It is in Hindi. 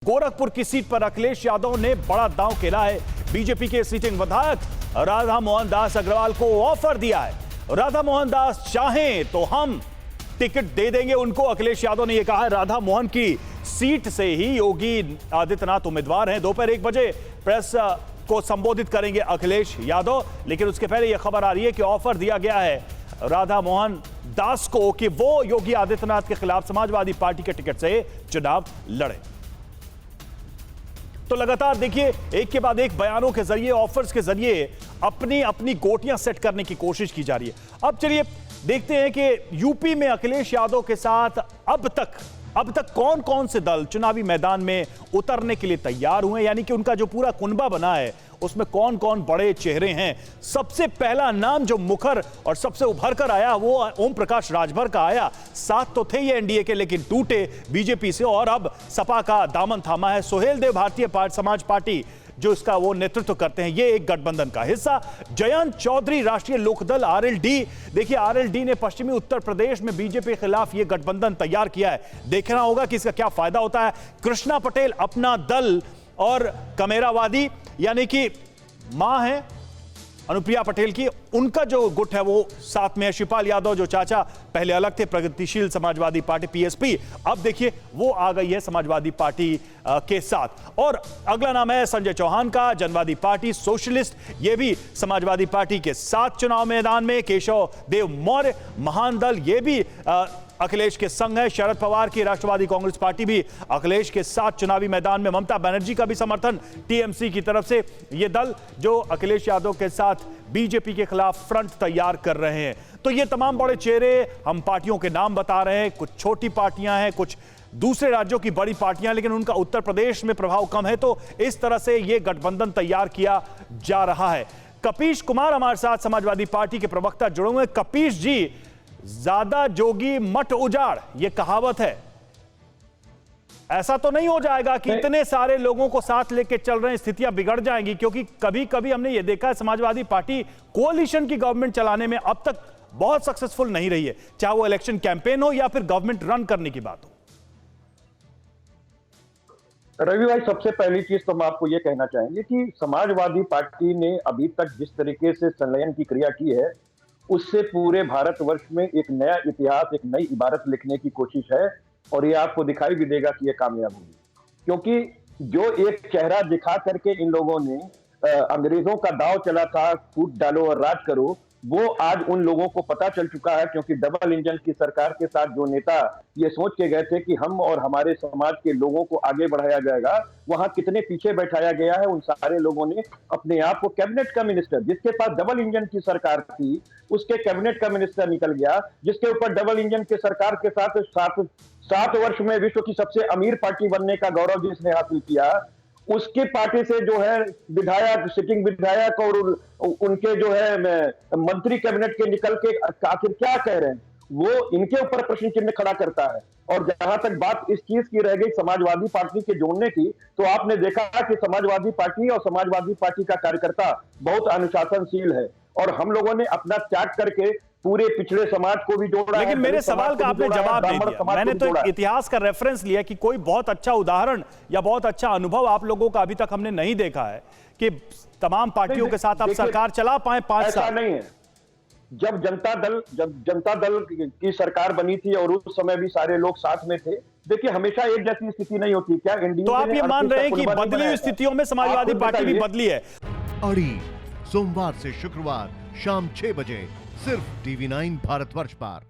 गोरखपुर की सीट पर अखिलेश यादव ने बड़ा दांव खेला है। बीजेपी के सिटिंग विधायक राधा मोहन दास अग्रवाल को ऑफर दिया है। राधा मोहन दास चाहें तो हम टिकट दे देंगे उनको। अखिलेश यादव ने यह कहा है। राधा मोहन की सीट से ही योगी आदित्यनाथ उम्मीदवार हैं। दोपहर 1 बजे प्रेस को संबोधित करेंगे अखिलेश यादव। लेकिन उसके पहले यह खबर आ रही है कि ऑफर दिया गया है राधा मोहन दास को कि वो योगी आदित्यनाथ के खिलाफ समाजवादी पार्टी के टिकट से चुनाव लड़े। तो लगातार देखिए एक के बाद एक बयानों के जरिए, ऑफर्स के जरिए अपनी अपनी गोटियां सेट करने की कोशिश की जा रही है। अब चलिए देखते हैं कि यूपी में अखिलेश यादव के साथ अब तक कौन कौन से दल चुनावी मैदान में उतरने के लिए तैयार हुए, यानी कि उनका जो पूरा कुनबा बना है उसमें कौन कौन बड़े चेहरे हैं। सबसे पहला नाम जो मुखर और सबसे उभर कर आया वो ओम प्रकाश राजभर का आया। साथ तो थे ये एनडीए के, लेकिन टूटे बीजेपी से और अब सपा का दामन थामा है। सुहेलदेव भारतीय समाज पार्टी जो इसका वो नेतृत्व करते हैं, ये एक गठबंधन का हिस्सा। जयंत चौधरी राष्ट्रीय लोकदल आरएलडी, देखिए आरएलडी ने पश्चिमी उत्तर प्रदेश में बीजेपी के खिलाफ ये गठबंधन तैयार किया है। देखना होगा कि इसका क्या फायदा होता है। कृष्णा पटेल अपना दल और कमेरावादी यानी कि मां है अनुप्रिया पटेल की, उनका जो गुट है वो साथ में है। शिवपाल यादव जो चाचा पहले अलग थे, प्रगतिशील समाजवादी पार्टी पीएसपी, अब देखिए वो आ गई है समाजवादी पार्टी के साथ। और अगला नाम है संजय चौहान का, जनवादी पार्टी सोशलिस्ट, ये भी समाजवादी पार्टी के साथ चुनाव मैदान में। केशव देव मौर्य महान दल, ये भी अखिलेश के संग है। शरद पवार की राष्ट्रवादी कांग्रेस पार्टी भी अखिलेश के साथ चुनावी मैदान में। ममता बनर्जी का भी समर्थन टीएमसी की तरफ से। ये दल जो अखिलेश यादव के साथ बीजेपी के खिलाफ फ्रंट तैयार कर रहे हैं। तो ये तमाम बड़े चेहरे, हम पार्टियों के नाम बता रहे हैं। कुछ छोटी पार्टियां हैं, कुछ दूसरे राज्यों की बड़ी पार्टियां, लेकिन उनका उत्तर प्रदेश में प्रभाव कम है। तो इस तरह से ये गठबंधन तैयार किया जा रहा है। कपीश कुमार हमारे साथ समाजवादी पार्टी के प्रवक्ता जुड़े हुए। कपीश जी, ज्यादा जोगी मठ उजाड़, ये कहावत है, ऐसा तो नहीं हो जाएगा कि इतने सारे लोगों को साथ लेके चल रहे हैं, स्थितियां बिगड़ जाएंगी? क्योंकि कभी कभी हमने ये देखा है समाजवादी पार्टी कोalition की गवर्नमेंट चलाने में अब तक बहुत सक्सेसफुल नहीं रही है, चाहे वो इलेक्शन कैंपेन हो या फिर गवर्नमेंट रन करने की बात हो। रवि भाई, सबसे पहली चीज तो हम आपको यह कहना चाहेंगे कि समाजवादी पार्टी ने अभी तक जिस तरीके से संलयन की क्रिया की है उससे पूरे भारतवर्ष में एक नया इतिहास, एक नई इबारत लिखने की कोशिश है। और ये आपको दिखाई भी देगा कि ये कामयाब होगी, क्योंकि जो एक चेहरा दिखा करके इन लोगों ने अंग्रेजों का दांव चला था, फूट डालो और राज करो, वो आज उन लोगों को पता चल चुका है। क्योंकि डबल इंजन की सरकार के साथ जो नेता ये सोच के गए थे कि हम और हमारे समाज के लोगों को आगे बढ़ाया जाएगा, वहां कितने पीछे बैठाया गया है। उन सारे लोगों ने अपने आप को कैबिनेट का मिनिस्टर, जिसके पास डबल इंजन की सरकार थी उसके कैबिनेट का मिनिस्टर निकल गया, जिसके ऊपर डबल इंजन की सरकार के साथ 7 वर्ष में विश्व की सबसे अमीर पार्टी बनने का गौरव जिसने हासिल किया, उसकी पार्टी से जो है विधायक, सिटिंग विधायक और उनके जो है मंत्री कैबिनेट के निकल के आखिर क्या कह रहे हैं, वो इनके ऊपर प्रश्न चिन्ह खड़ा करता है। और जहां तक बात इस चीज की रह गई समाजवादी पार्टी के जोड़ने की, तो आपने देखा कि समाजवादी पार्टी और समाजवादी पार्टी का कार्यकर्ता बहुत अनुशासनशील है और हम लोगों ने अपना त्याग करके पूरे पिछड़े समाज को भी जोड़ा। लेकिन मेरे सवाल का आपने जवाब नहीं दिया। मैंने तो इतिहास का रेफरेंस लिया कि कोई बहुत अच्छा उदाहरण या बहुत अच्छा अनुभव आप लोगों का अभी तक हमने नहीं देखा है कि तमाम पार्टियों के साथ आप सरकार चला पाए 5 साल। नहीं है। जब जनता दल की सरकार बनी थी और उस समय भी सारे लोग साथ में थे, देखिए हमेशा एक जैसी स्थिति नहीं होती। क्या एनडीए तो आप ये मान रहे हैं कि बदली हुई स्थितियों में समाजवादी पार्टी भी बदली है? अड़ी सोमवार से शुक्रवार शाम 6 बजे सिर्फ TV9 भारतवर्ष पर।